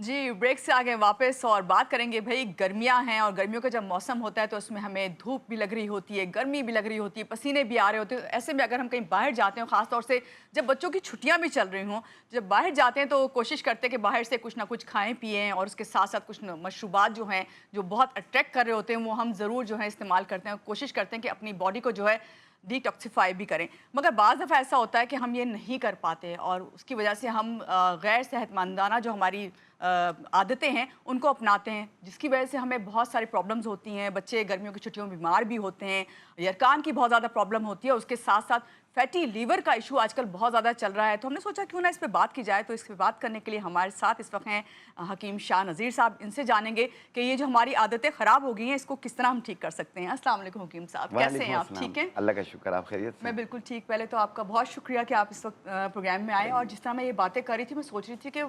जी, break से आ गए वापस और बात करेंगे भई गर्मियाँ हैं और गर्मियों का जब मौसम होता है तो उसमें हमें धूप भी लग रही होती है, गर्मी भी लग रही होती है, पसीने भी आ रहे होते हैं। तो ऐसे में अगर हम कहीं बाहर जाते हैं, ख़ास तौर से जब बच्चों की छुट्टियाँ भी चल रही हों, जब बाहर जाते हैं तो कोशिश करते हैं कि बाहर से कुछ ना कुछ खाएँ पिएँ और उसके साथ-साथ कुछ न मशरूबात जो हैं, जो बहुत अट्रैक्ट कर रहे होते हैं, वो हम ज़रूर जो है इस्तेमाल करते हैं। कोशिश करते हैं कि अपनी बॉडी को जो है डिटॉक्सिफ़ाई भी करें। मगर बाज़ दफ़ा ऐसा होता है कि हम ये नहीं कर पाते और उसकी वजह से हम गैर सेहतमंदाना जो हमारी आदतें हैं उनको अपनाते हैं, जिसकी वजह से हमें बहुत सारी प्रॉब्लम्स होती हैं। बच्चे गर्मियों की छुट्टियों में बीमार भी होते हैं, यरकान की बहुत ज़्यादा प्रॉब्लम होती है। उसके साथ साथ फैटी लीवर का इशू आजकल बहुत ज़्यादा चल रहा है, तो हमने सोचा क्यों ना इस पे बात की जाए। तो इस पे बात करने के लिए हमारे साथ इस वक्त हैं हकीम शाह नज़ीर साहब। इनसे जानेंगे कि ये जो हमारी आदतें ख़राब हो गई हैं इसको किस तरह हम ठीक कर सकते हैं। अस्सलाम वालेकुम हकीम साहब, कैसे हैं आप? ठीक हैं? अल्लाह का शुक्र, आप खैरियत से मैं हैं? बिल्कुल ठीक। पहले तो आपका बहुत शुक्रिया कि आप इस वक्त प्रोग्राम में आए। और जिस तरह मैं ये बातें कर रही थी, मैं सोच रही थी कि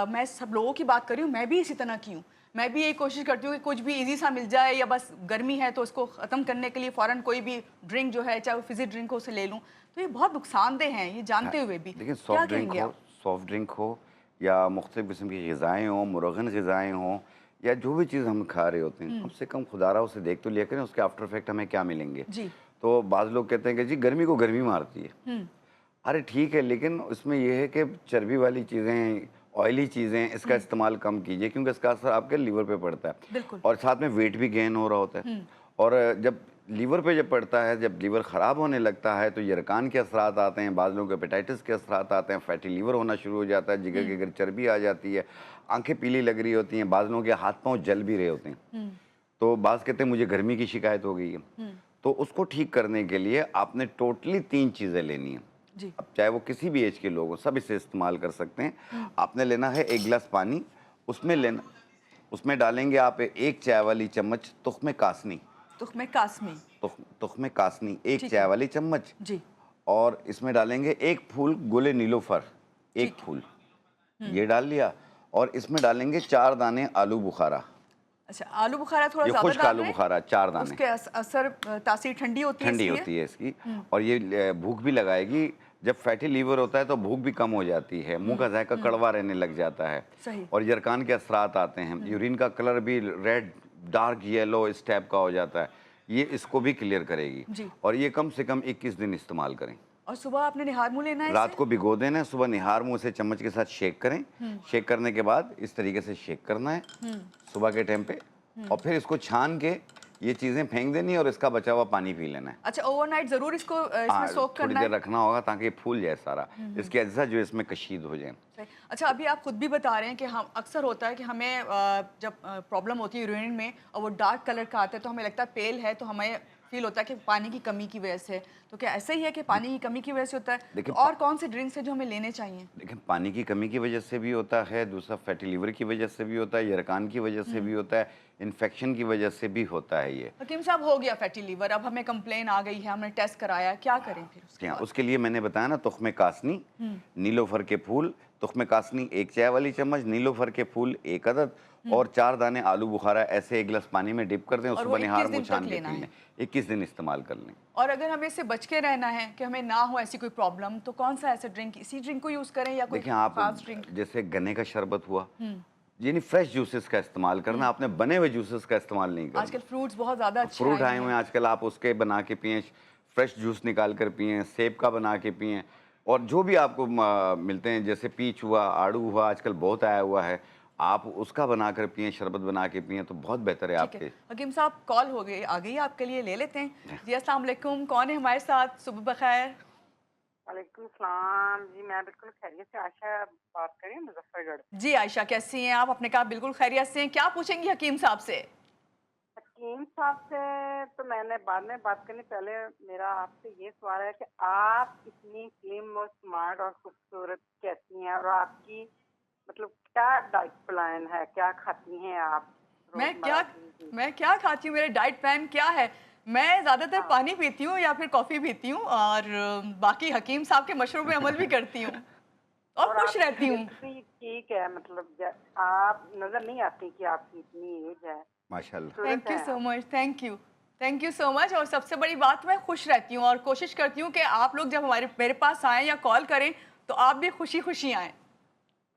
मैं सब लोगों की बात कर रही हूँ, मैं भी इसी तरह की हूँ। मैं भी यही कोशिश करती हूँ कि कुछ भी ईज़ी सा मिल जाए, या बस गर्मी है तो उसको ख़त्म करने के लिए फ़ौरन कोई भी ड्रिंक जो है, चाहे वो फ़िज़ी ड्रिंक हो, उसे ले लूँ। तो ये बहुत नुकसानदेह हैं, ये हाँ, जानते हुए भी। देखिए क्या कहेंगे आप? सॉफ्ट ड्रिंक हो या मुख्तलिफ़ किस्म की ग़िज़ाएँ हों, मुरगन ग़िज़ाएँ हों या जो भी चीज़ हम खा रहे होते हैं, कम हुँ, से कम खुदारा उसे देख तो लिया करें उसके आफ्टर इफ़ेक्ट हमें क्या मिलेंगे। जी। तो बाज़ लोग कहते हैं कि जी गर्मी को गर्मी मारती है। हुँ, अरे ठीक है, लेकिन उसमें ये है कि चर्बी वाली चीज़ें, ऑयली चीज़ें इसका हुँ, इस्तेमाल कम कीजिए क्योंकि इसका असर आपके लीवर पे पड़ता है बिल्कुल। और साथ में वेट भी गेन हो रहा होता है। हुँ, और जब लीवर पे जब पड़ता है, जब लीवर ख़राब होने लगता है तो यरकान के असरात आते हैं, बाज़ लोगों को हेपेटाइटिस के असरात आते हैं, फैटी लीवर होना शुरू हो जाता है, जिगर हुँ, के गिर्द चर्बी आ जाती है, आँखें पीली लग रही होती हैं, बाज़ लोगों के हाथ-पाँव जल भी रहे होते हैं। हुँ, तो बाज़ कहते हैं मुझे गर्मी की शिकायत हो गई है। हुँ, तो उसको ठीक करने के लिए आपने टोटली 3 चीज़ें लेनी हैं। जी। अब चाहे वो किसी भी एज के लोग हों, सब इसे इस्तेमाल कर सकते हैं। हुँ, आपने लेना है 1 गिलास पानी, उसमें लेना उसमें डालेंगे आप 1 चाय वाली चम्मच तुख़्म कासनी, तुख़्म कासमी, तुख़्म कासनी 1 ठीक चाय है। वाली चम्मच। जी, और इसमें डालेंगे 1 फूल गुल नीलोफ़र, 1 ठीक है। फूल, हुँ। ये डाल लिया। और इसमें डालेंगे 4 दाने आलू बुखारा, अच्छा, आलू बुखारा थोड़ा ये ज़्यादा खुश्क डाल आलू रहे हैं? बुखारा 4 दाने। उसके असर तासीर ठंडी होती है ठंडी इसलिए? होती है इसकी हुँ, और ये भूख भी लगाएगी। जब फैटी लीवर होता है तो भूख भी कम हो जाती है, मुँह हुँ, का जायका हुँ, कड़वा रहने लग जाता है सही। और यरकान के असरात आते हैं, हुँ, यूरिन का कलर भी रेड, डार्क येलो इस टाइप का हो जाता है। ये इसको भी क्लियर करेगी जी। और ये कम से कम 21 दिन इस्तेमाल करें। और सुबह आपने निहार मुँह लेना है रात इसे? को भिगो देना है, सुबह निहार मुँह से चम्मच के साथ शेक करें। हुँ, शेक करने के बाद इस तरीके से शेक करना है हुँ, सुबह के टाइम पे हुँ। और फिर इसको छान के ये चीज़ें फेंक देनी है और इसका बचा हुआ पानी पी लेना है। अच्छा, ओवरनाइट ज़रूर इसको इसमें हाँ, सोक थोड़ी करना देर है? रखना होगा ताकि ये फूल जाए सारा, हुँ, हुँ, इसके अज्जा जो इसमें कशीद हो जाएँ। सही। अच्छा, अभी आप खुद भी बता रहे हैं कि हम अक्सर होता है कि हमें जब प्रॉब्लम होती है यूरिन में और वो डार्क कलर का आता है तो हमें लगता है पेल है, तो हमें फ़ील होता है कि पानी की कमी की वजह से। तो क्या ऐसा ही है कि दे पानी की कमी की वजह से होता है? तो देखिए और कौन से ड्रिंक्स हैं जो हमें लेने चाहिए? पानी की कमी की वजह से भी होता है, दूसरा फैटी लिवर की वजह से भी होता है, यरकान की वजह से हुँ। भी होता है, इन्फेक्शन की वजह से भी होता है ये। हकीम साहब, हो गया फैटी लीवर, अब हमें कंप्लेन आ गई है, हमने टेस्ट कराया, क्या करें फिर जी उसके हाँ, बाद? उसके लिए मैंने बताया ना तुख़्म कासनी, हुँ, नीलोफ़र के फूल, तुख़्म कासनी 1 चाय वाली चम्मच, नीलोफ़र के फूल 1 अदद हुँ। और 4 दाने आलू बुखारा ऐसे 1 गिलास पानी में डिप कर दें और और वो सुबह निहार 21 मुँह दिन तक छान के लेना पी लें। है। 21 दिन इस्तेमाल कर लें। और अगर हमें इससे बच के रहना है कि हमें ना हो ऐसी कोई प्रॉब्लम, तो कौन-सा ऐसा ड्रिंक, इसी ड्रिंक को यूज़ करें या कोई देखिए आप ख़ास ड्रिंक? जैसे गन्ने का शरबत हुआ, हुँ, यानी फ्रेश जूसेस का इस्तेमाल करना, हुँ। आपने बने हुए जूसेस का इस्तेमाल नहीं करना। आजकल फ्रूट्स बहुत ज़्यादा अच्छे फ्रूट आए हुए आए हुए हैं। हैं आजकल, आप उसके बना के पिएँ, फ्रेश जूस निकाल कर पिएँ, सेब का बना के पिएँ और जो भी आपको मिलते हैं जैसे पीच हुआ, आड़ू हुआ, आजकल बहुत आया हुआ है, आप उसका बनाकर पिएँ, शरबत बना के पिएँ तो बहुत बेहतर है ठीक है। आपके। हकीम साहब, कॉल हो गई, आ गई है आपके लिए, ले लेते हैं। जी, अस्सलाम वालेकुम, कौन है हमारे साथ? सुबह बख़ैर। वालेकुम सलाम जी। मैं बिल्कुल खैरियत से। आशा बात करें मुजफ्फरगढ़ से। जी, आयशा कैसी हैं आप? आपने कहा बिल्कुल खैरियत से हैं, क्या पूछेंगी हकीम साहब से? हकीम साहब से तो मैंने बाद में बात करनी, पहले मेरा आपसे ये सवाल है कि आप इतनी स्लिम और स्मार्ट और खूबसूरत कैसी हैं और आपकी मतलब क्या डाइट प्लान है, क्या खाती हैं आप मैं रोजमर्रा क्या की जिंदगी? मैं क्या खाती हूँ, मेरा डाइट प्लान क्या है? मैं ज़्यादातर हाँ, पानी पीती हूँ या फिर कॉफ़ी पीती हूँ और बाकी हकीम साहब के मशवरों पे अमल भी करती हूँ और और खुश आपकी रहती हूँ। हेल्थ भी ठीक है, मतलब आप नजर नहीं आती कि आपकी इतनी एज है, माशाल्लाह। खूबसूरत थैंक यू हैं सो आप। Much, thank you. Thank you so much. और सबसे बड़ी बात, मैं खुश रहती हूँ और कोशिश करती हूँ कि आप लोग जब मेरे पास आएँ या कॉल करें, तो आप भी खुशी-खुशी आएँ।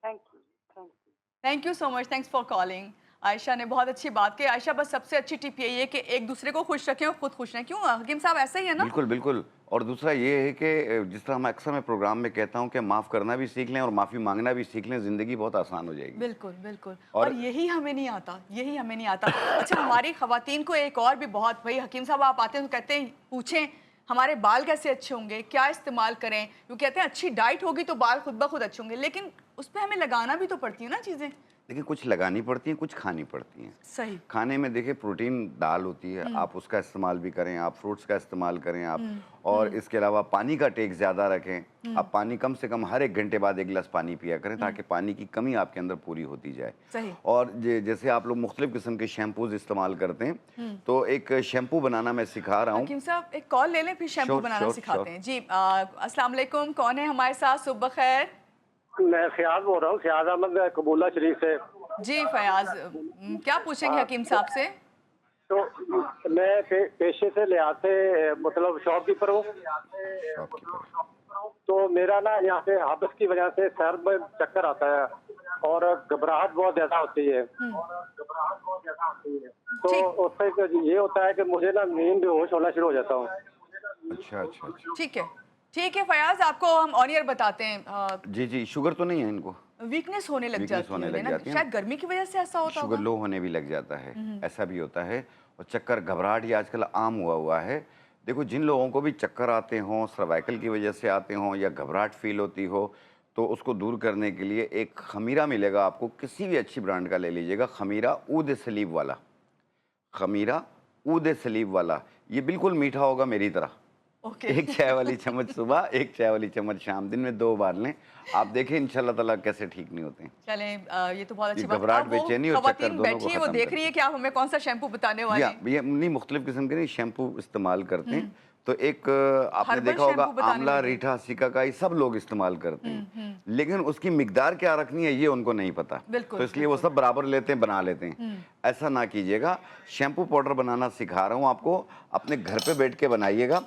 Thank you, thank you. Thank you so much, thanks for calling. Ayesha ने बहुत अच्छी बात की। आयशा, बस सबसे अच्छी टिप यही है कि एक दूसरे को खुश रखें और खुद खुश रहें। क्यों हकीम साहब, ऐसा ही है ना? बिल्कुल, बिल्कुल। और दूसरा ये है कि जिस तरह मैं प्रोग्राम में कहता हूँ कि माफ़ करना भी सीख लें और माफ़ी माँगना भी सीख लें, ज़िंदगी बहुत आसान हो जाएगी। बिल्कुल, बिल्कुल। और और यही हमें नहीं आता, यही हमें नहीं आता। अच्छा, हमारी ख़वातीन को एक और भी बहुत, भई हकीम साहब आप आते हैं तो कहते हैं पूछें हमारे बाल कैसे अच्छे होंगे, क्या इस्तेमाल करें? वो कहते हैं अच्छी डाइट होगी तो बाल खुद ब खुद अच्छे होंगे, लेकिन उस पे हमें लगाना भी तो पड़ती है ना चीज़ें। देखिए, कुछ लगानी पड़ती हैं, कुछ खानी पड़ती हैं। सही। खाने में देखिए प्रोटीन दाल होती है, आप उसका इस्तेमाल भी करें, आप फ्रूट्स का इस्तेमाल करें आप, और इसके अलावा पानी का टेक ज़्यादा रखें। आप पानी कम से कम हर 1 घंटे बाद 1 गिलास पानी पिया करें, ताकि पानी की कमी आपके अंदर पूरी होती जाए। सही। और जैसे आप लोग मुख्तलिफ़ किस्म के शैम्पूज़ इस्तेमाल करते हैं, तो एक शैम्पू बनाना मैं सिखा रहा हूँ। हकीम साहब एक कॉल ले लें, फिर शैम्पू श्योर, बनाना श्योर, सिखाते श्योर। हैं। जी अस्सलाम वालेकुम, कौन है हमारे साथ? सुबह खैर। मैं फयाज बोल रहा हूँ, फयाज अहमद कबूला शरीफ से। जी फयाज, क्या पूछेंगे हकीम साहब से? तो मैं पेशे से लिहाज से मतलब शॉपकीपर हूँ। शॉपकीपर। तो मेरा ना यहाँ पे हब्स की वजह से सर में चक्कर आता है और घबराहट बहुत ज्यादा होती है। तो ठीक, उससे ये होता है कि मुझे ना नींद बेहोश होना शुरू हो जाता हूँ। अच्छा, अच्छा, अच्छा। ठीक है। ठीक है फयाज, आपको हम ऑन एयर बताते हैं। जी, जी, शुगर तो नहीं है इनको? वीकनेस होने लग वीकनेस जाती होने है लग ना, जाती है। शायद गर्मी की वजह से ऐसा होता शुगर होगा। लो होने भी लग जाता है, ऐसा भी होता है। और चक्कर, घबराहट ये आजकल आम हुआ है। देखो, जिन लोगों को भी चक्कर आते हों, सर्वाइकल की वजह से आते हों या घबराहट फील होती हो, तो उसको दूर करने के लिए एक खमीरा मिलेगा आपको, किसी भी अच्छी ब्रांड का ले लीजिएगा, खमीरा ऊद सलीब वाला। खमीरा ऊद सलीब वाला, ये बिल्कुल मीठा होगा मेरी तरह। ओके। 1 चाय वाली चम्मच सुबह, 1 चाय वाली चम्मच शाम, दिन में 2 बार लें। आप देखें इंशाल्लाह ताला कैसे ठीक नहीं होते हैं। चलें, ये तो बहुत ये अच्छी बात है। घबराहट, अब वो बेचैनी और चक्कर खवातीन दोनों को बैठी है, वो ख़त्म देख रही करते है हैं। कि आप हमें कौन सा शैम्पू बताने जी वाले हाँ, हैं। ये नहीं, मुख्तलिफ़ किस्म के नहीं शैम्पू इस्तेमाल करते हैं। तो एक आपने हर्बल देखा होगा शैम्पू बताने आंवला, लगे। रीठा, सिकाकाई सब लोग इस्तेमाल करते हैं। लेकिन उसकी मिकदार क्या रखनी है ये उनको नहीं पता। बिल्कुल, तो इसलिए वो बिल्कुल। सब बराबर लेते हैं, बना लेते हैं। ऐसा ना कीजिएगा। शैम्पू पाउडर बनाना सिखा रहा हूँ आपको, अपने घर पे बैठ के बनाइएगा।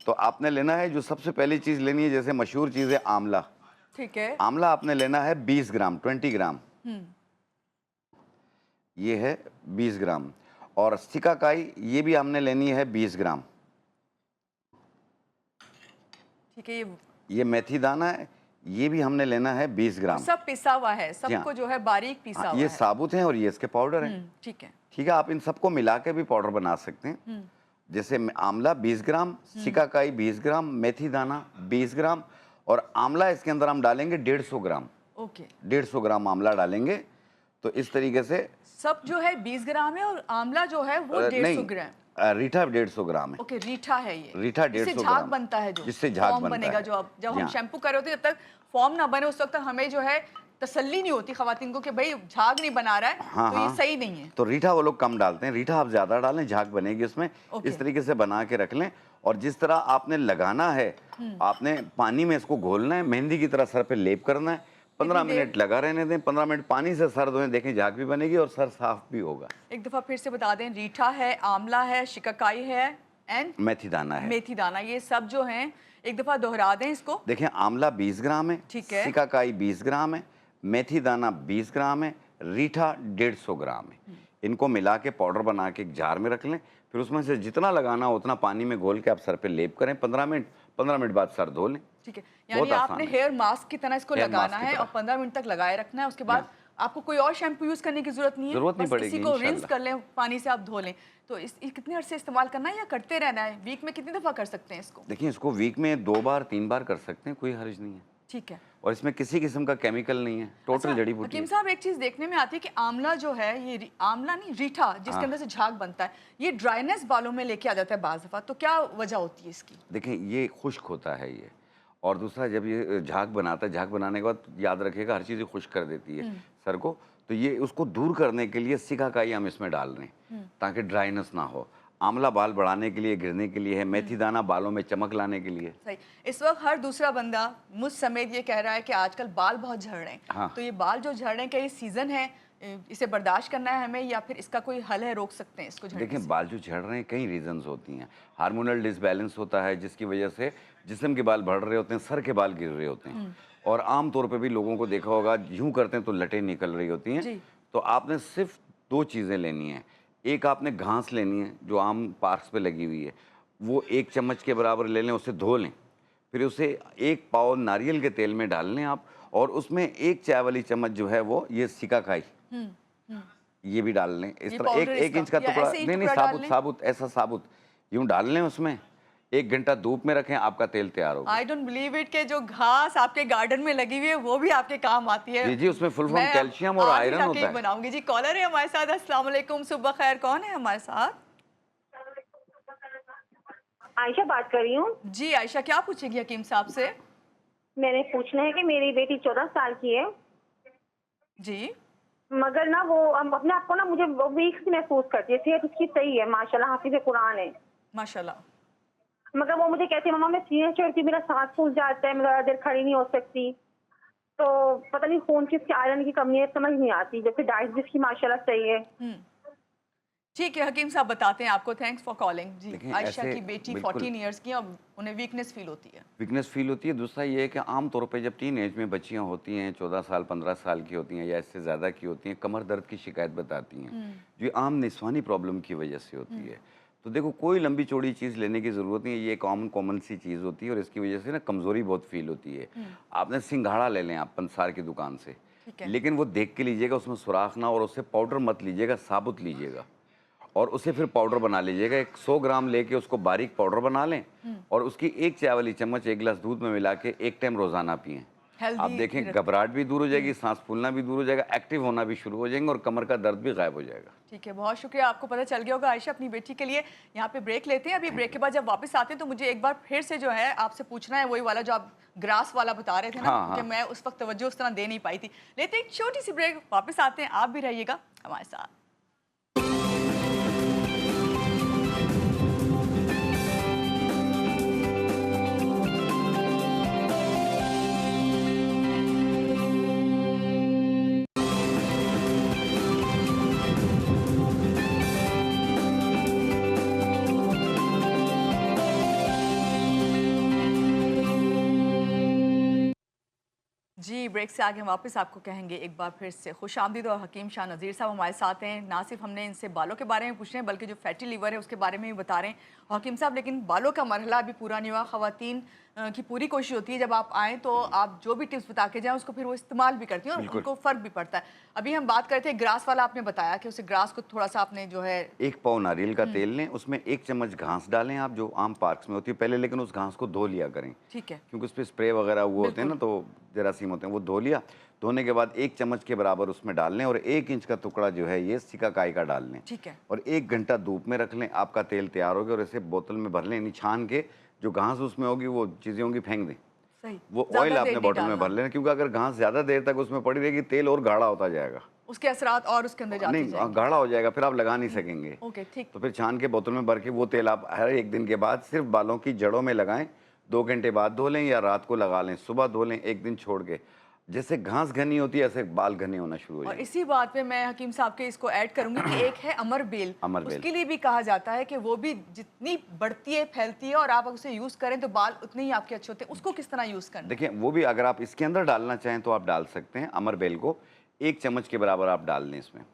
तो आपने लेना है, जो सबसे पहली चीज़ लेनी है, जैसे मशहूर चीज़ है आंवला। ठीक है। आंवला आपने लेना है 20 ग्राम, 20 ग्राम। ये है 20 ग्राम। और सिकाकाई ये भी हमने लेनी है 20 ग्राम। ठीक है, ये मेथी दाना है, ये भी हमने लेना है 20 और ग्राम। सब पिसा हुआ है, जी हाँ। सबको जो है बारीक पिसा हाँ, हुआ ये है। साबुत हैं और ये इसके पाउडर हैं। ठीक है। ठीक है, आप इन सबको मिला के भी पाउडर बना सकते हैं। जैसे आंवला 20 ग्राम, सिकाकाई 20 ग्राम, मेथी दाना 20 ग्राम, और आंवला इसके अंदर हम डालेंगे 150 ग्राम। ओके। 150 ग्राम आंवला डालेंगे। तो इस तरीके से सब जो है 20 ग्राम है और आंवला जो है वो 150 ग्राम। रीठा 150 ग्राम है। ओके, रीठा है ये। रीठा इससे 150 झाग ग्राम बनता है, जो जिससे झाग फॉर्म बनता बनेगा, है। जो अब जब जी हम हाँ। शैम्पू कर रहे होते हैं, जब तक फॉर्म ना बने उस वक्त तक हमें जो है तसल्ली नहीं होती खवातीन को कि भाई झाग नहीं बना रहा है, हाँ, तो ये हाँ। सही नहीं है। तो रीठा वो लोग कम डालते हैं, रीठा आप ज़्यादा डालें, झाग बनेगी उसमें। ओके। इस तरीके से बना के रख लें। और जिस तरह आपने लगाना है, आपने पानी में इसको घोलना है, मेहंदी की तरह सर पे लेप करना है। 15 कितनी देर? मिनट लगा रहने दें। 15 मिनट पानी से सर धोएं, देखें झाग भी बनेगी और सर साफ भी होगा। एक दफा फिर से बता दें, रीठा है, आंवला है, शिकाकाई है एंड मेथी दाना है। मेथी दाना, ये सब जो हैं, एक दफा दोहरा दें इसको। देखें, आंवला 20 ग्राम है, ठीक है। सिकाकाई 20 ग्राम है, मेथी दाना 20 ग्राम है, रीठा 150 ग्राम है। इनको मिला के पाउडर बना के एक जार में रख लें। फिर उसमें से जितना लगाना हो उतना पानी में घोल के आप सर पे लेप करें। 15 मिनट बाद सर धो लें। ठीक है, यानी बहुत आसान आपने है। हेयर मास्क की तरह इसको हेयर लगाना मास्क की है तरह। और 15 मिनट तक लगाए रखना है। उसके बाद आपको कोई और शैम्पू यूज करने की जरूरत नहीं है। जरूरत नहीं बस पड़ेगी, इसी को रिंस इंशाल्लाह। कर लें, पानी से आप धो लें। तो ये कितने अरसे इस्तेमाल करना है या करते रहना है? वीक में कितनी दफा कर सकते हैं इसको? देखिए, इसको वीक में 2 बार 3 बार कर सकते हैं, कोई हर्ज नहीं है। ठीक है। और इसमें किसी किस्म का केमिकल नहीं है, टोटल अच्छा, जड़ी बूटी हकीम है। साहब एक चीज देखने में आती है कि आंवला जो है, ये आंवला नहीं, रीठा, जिसके हाँ। अंदर से झाग बनता है, ये ड्राइनेस बालों में लेके आ जाता है बाज दफा। तो क्या वजह होती है इसकी? देखें, ये खुश्क होता है ये। और दूसरा, जब ये झाग बनाता है, झाग बनाने के बाद याद रखिएगा हर चीज़ खुश्क कर देती है सर को। तो ये उसको दूर करने के लिए सिकाकाई हम इसमें डाल रहे हैं, ताकि ड्राइनेस ना हो। आंवला बाल बढ़ाने के लिए, गिरने के लिए है। मेथी दाना बालों में चमक लाने के लिए। सही। इस वक्त हर दूसरा बंदा मुझ समेत ये कह रहा है कि आजकल बाल बहुत झड़ रहे हैं। हाँ। तो ये बाल जो झड़ रहे हैं, क्या ये सीजन है इसे बर्दाश्त करना है हमें या फिर इसका कोई हल है, रोक सकते हैं इसको झड़ने देखें, से? बाल जो झड़ रहे हैं कई रीजंस होती हैं। हार्मोनल डिसबैलेंस होता है जिसकी वजह से जिस्म के बाल बढ़ रहे होते हैं, सर के बाल गिर रहे होते हैं। और आम तौर पे भी लोगों को देखा होगा, यूं करते हैं तो लटें निकल रही होती हैं। जी। तो आपने सिर्फ दो चीज़ें लेनी है। एक आपने घास लेनी है जो आम पार्क्स पे लगी हुई है, वो 1 चम्मच के बराबर ले लें, उसे धो लें। फिर उसे 1 पाव नारियल के तेल में डाल लें आप, और उसमें 1 चाय वाली चम्मच जो है वो ये सिकाकाई, ये भी डाल लें। इस ये तरह पाउडर 1 इंच का इसका या टुकड़ा, ऐसे ही नहीं टुकड़ा डाल साबुत लें? साबुत, ऐसा साबुत यूं डाल लें उसमें। 1 घंटा धूप में रखें, आपका तेल तैयार होगा। आई डोंट बिलीव इट के जो घास आपके गार्डन में लगी हुई है वो भी आपके काम आती है। जी जी, उसमें फुल फॉर्म मैं कैल्शियम और आज ही आयरन जाके होता ही है। बनाऊंगी जी। कॉलर है हमारे साथ, अस्सलाम वालेकुम, सुबह खैर। कौन है हमारे साथ? आयशा बात कर रही हूँ। जी आयशा, क्या पूछेगी हकीम साहब से? मैंने पूछना है कि मेरी बेटी 14 साल की है, जी। मगर ना वो अपने आप को ना मुझे वीक महसूस करती है। सेहत उसकी सही है माशाल्लाह, हाफिज़ कुरान है, माशाल्लाह। मगर वो मुझे कहती है मम्मा मैं सीने चढ़ती, मेरा सांस फूल जाता है, मैं ज़्यादा देर खड़ी नहीं हो सकती। तो पता नहीं खून की उसकी आयरन की कमी है, समझ नहीं आती। जैसे डाइट भी उसकी माशाल्लाह सही है। ठीक है, हकीम साहब बताते हैं आपको। Thanks for calling. जी, देखें, आयशा ऐसे की बेटी बिल्कुल 14 इयर्स की है और उन्हें वीकनेस फील होती है। वीकनेस फील होती है। दूसरा ये है कि आम तौर पे जब टीन एज में बच्चियां होती हैं, 14 साल 15 साल की होती हैं या इससे ज़्यादा की होती हैं, कमर दर्द की शिकायत बताती हैं, जो आम निस्वानी प्रॉब्लम की वजह से होती है। तो देखो, कोई लंबी चौड़ी चीज़ लेने की ज़रूरत नहीं है, ये कॉमन सी चीज़ होती है और इसकी वजह से ना कमज़ोरी बहुत फील होती है। आपने सिंघाड़ा ले लें आप पंसार की दुकान से, ठीक है। लेकिन वो देख के लीजिएगा, उसमें सुराख ना, और उससे पाउडर मत लीजिएगा, साबुत लीजिएगा और उसे फिर पाउडर बना लीजिएगा। एक 100 ग्राम लेके उसको बारीक पाउडर बना लें और उसकी 1 चाय वाली चम्मच 1 गिलास दूध में मिला के 1 टाइम रोजाना पिएं। आप हेल्दी देखें, घबराहट भी दूर हो जाएगी, सांस फूलना भी दूर हो जाएगा, एक्टिव होना भी शुरू हो जाएंगे और कमर का दर्द भी गायब हो जाएगा। ठीक है, बहुत शुक्रिया। आपको पता चल गया होगा आयशा अपनी बेटी के लिए। यहाँ पे ब्रेक लेते हैं। अभी ब्रेक के बाद जब वापस आते हैं तो मुझे एक बार फिर से जो है आपसे पूछना है, वही वाला जो आप ग्रास वाला बता रहे थे ना, हाँ, कि हाँ। मैं उस वक्त तवज्जो उस तरह दे नहीं पाई थी। लेते हैं एक छोटी सी ब्रेक, वापस आते हैं, आप भी रहिएगा हमारे साथ। जी, ब्रेक से आगे हम वापस आपको कहेंगे एक बार फिर से खुशामदीद। और हकीम शाह नज़ीर साहब हमारे साथ हैं। ना सिर्फ हमने इनसे बालों के बारे में पूछ रहे हैं, बल्कि जो फैटी लीवर है उसके बारे में भी बता रहे हैं। और हकीम साहब, लेकिन बालों का मरहला अभी पूरा नहीं हुआ। ख़वातीन की पूरी कोशिश होती है जब आप आएँ तो आप जो भी टिप्स बता के जाएँ उसको फिर वो इस्तेमाल भी करती हैं और उनको फ़र्क भी पड़ता है। अभी हम बात करते हैं ग्रास वाला, आपने बताया कि उसे ग्रास को थोड़ा सा आपने जो है 1 पाव नारियल का तेल लें, उसमें 1 चम्मच घास डालें आप, जो आम पार्क्स में होती है पहले, लेकिन उस घास को धो लिया करें, ठीक है, क्योंकि उस पर स्प्रे वगैरह वो होते हैं ना, तो जरासीम होते हैं। वो धो लिया, धोने के बाद 1 चम्मच के बराबर उसमें डाल लें और 1 इंच का टुकड़ा जो है ये सिकाकाई का डाल लें, ठीक है। और 1 घंटा धूप में रख लें। आपका तेल तैयार हो गया और इसे बोतल में भर लें, यानी छान के जो घास उसमें होगी वो चीज़ें होंगी फेंक दें। सही, वो ज़्यादा ऑयल देर आपने नहीं बोतल में डालना। भर लेना, क्योंकि अगर घास ज़्यादा देर तक उसमें पड़ी रहेगी तेल और गाढ़ा होता जाएगा। उसके असरात और उसके अंदर जाते नहीं, जाएंगे। गाढ़ा हो जाएगा, फिर आप लगा नहीं सकेंगे। ओके, ठीक। तो फिर छान के बोतल में भर के वो तेल आप हर 1 दिन के बाद सिर्फ बालों की जड़ों में लगाएं। 2 घंटे बाद धो लें या रात को लगा लें, सुबह धो लें 1 दिन छोड़ के। जैसे घास घनी होती है ऐसे बाल घने होना शुरू हो और जाएंगे। इसी बात पे मैं हकीम साहब के इसको ऐड करूंगी कि एक है अमर बेल। अमर बेल। उसके लिए भी कहा जाता है कि वो भी जितनी बढ़ती है, फैलती है, और आप उसे यूज़ करें तो बाल उतने ही आपके अच्छे होते हैं। उसको किस तरह यूज़ करना है? देखिए, वो भी अगर आप इसके अंदर डालना चाहें तो आप डाल सकते हैं। अमर बेल को 1 चम्मच के बराबर आप डाल दें इसमें,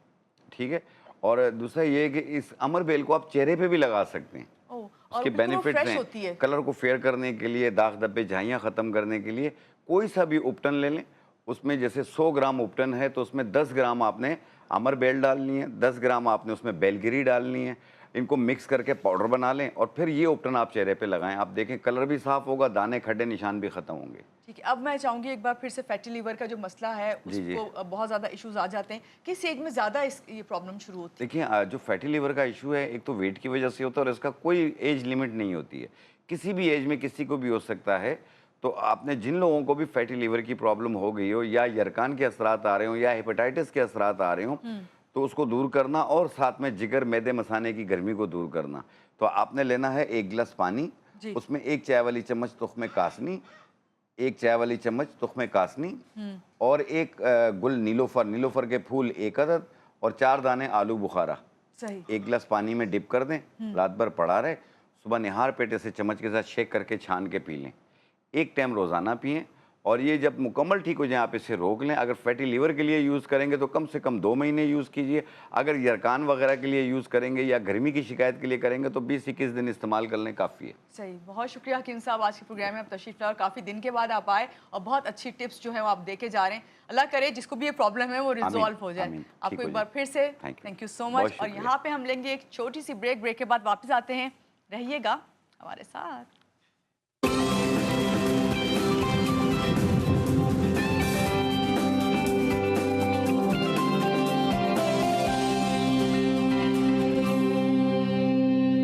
ठीक है। और दूसरा ये है कि इस अमर बेल को आप चेहरे पे भी लगा सकते हैं। ओह, और उसके वो बिल्कुल बेनिफिट्स फ्रेश होती है। हैं, कलर को फेयर करने के लिए, दाग धब्बे झाइयाँ ख़त्म करने के लिए। कोई सा भी उपटन ले लें, उसमें जैसे 100 ग्राम उपटन है तो उसमें 10 ग्राम आपने अमर बेल डालनी है, 10 ग्राम आपने उसमें बेलगिरी डालनी है। इनको मिक्स करके पाउडर बना लें और फिर ये उपटन आप चेहरे पे लगाएं। आप देखें कलर भी साफ होगा, दाने खड्डे निशान भी ख़त्म होंगे। ठीक है, अब मैं चाहूंगी एक बार फिर से फैटी लीवर का जो मसला है जी, जी। उसको बहुत ज़्यादा इश्यूज आ जाते हैं। किस एज में ज़्यादा ये प्रॉब्लम शुरू होती है? देखिए, जो फैटी लीवर का इशू है, एक तो वेट की वजह से होता है और इसका कोई एज लिमिट नहीं होती है। किसी भी एज में किसी को भी हो सकता है। तो आपने जिन लोगों को भी फैटी लीवर की प्रॉब्लम हो गई हो, या यरकान के असरात आ रहे हो, या हेपेटाइटिस के असरात आ रहे हो, तो उसको दूर करना, और साथ में जिगर, मैदे, मसाने की गर्मी को दूर करना। तो आपने लेना है 1 गिलास पानी, जी। उसमें 1 चाय वाली चम्मच तुख्मे कासनी, 1 चाय वाली चम्मच तुख्मे कासनी और एक गुल नीलोफर, नीलोफर के फूल 1 अदद और 4 दाने आलू बुखारा। सही। 1 गिलास पानी में डिप कर दें, रात भर पड़ा रहे, सुबह निहार पेट से चम्मच के साथ शेक करके छान के पी लें। 1 टाइम रोज़ाना पिएं और ये जब मुकम्मल ठीक हो जाए आप इसे रोक लें। अगर फैटी लीवर के लिए यूज़ करेंगे तो कम से कम 2 महीने यूज़ कीजिए। अगर यरकान वगैरह के लिए यूज़ करेंगे या गर्मी की शिकायत के लिए करेंगे तो 20-21 दिन इस्तेमाल कर लें, काफ़ी है। सही, बहुत शुक्रिया हकीम साहब, आज के प्रोग्राम में आप तशरीफ लाए और काफ़ी दिन के बाद आप आए और बहुत अच्छी टिप्स जो है वो आप दे के जा रहे हैं। अल्लाह करे जिसको भी ये प्रॉब्लम है वो रिजॉल्व हो जाए। आमीन, ठीक आपको हो एक बार जाए। फिर से थैंक यू सो बहुत मच। और शुक्रिया। यहाँ पे हम लेंगे एक छोटी सी ब्रेक के बाद वापस आते हैं, रहिएगा हमारे साथ।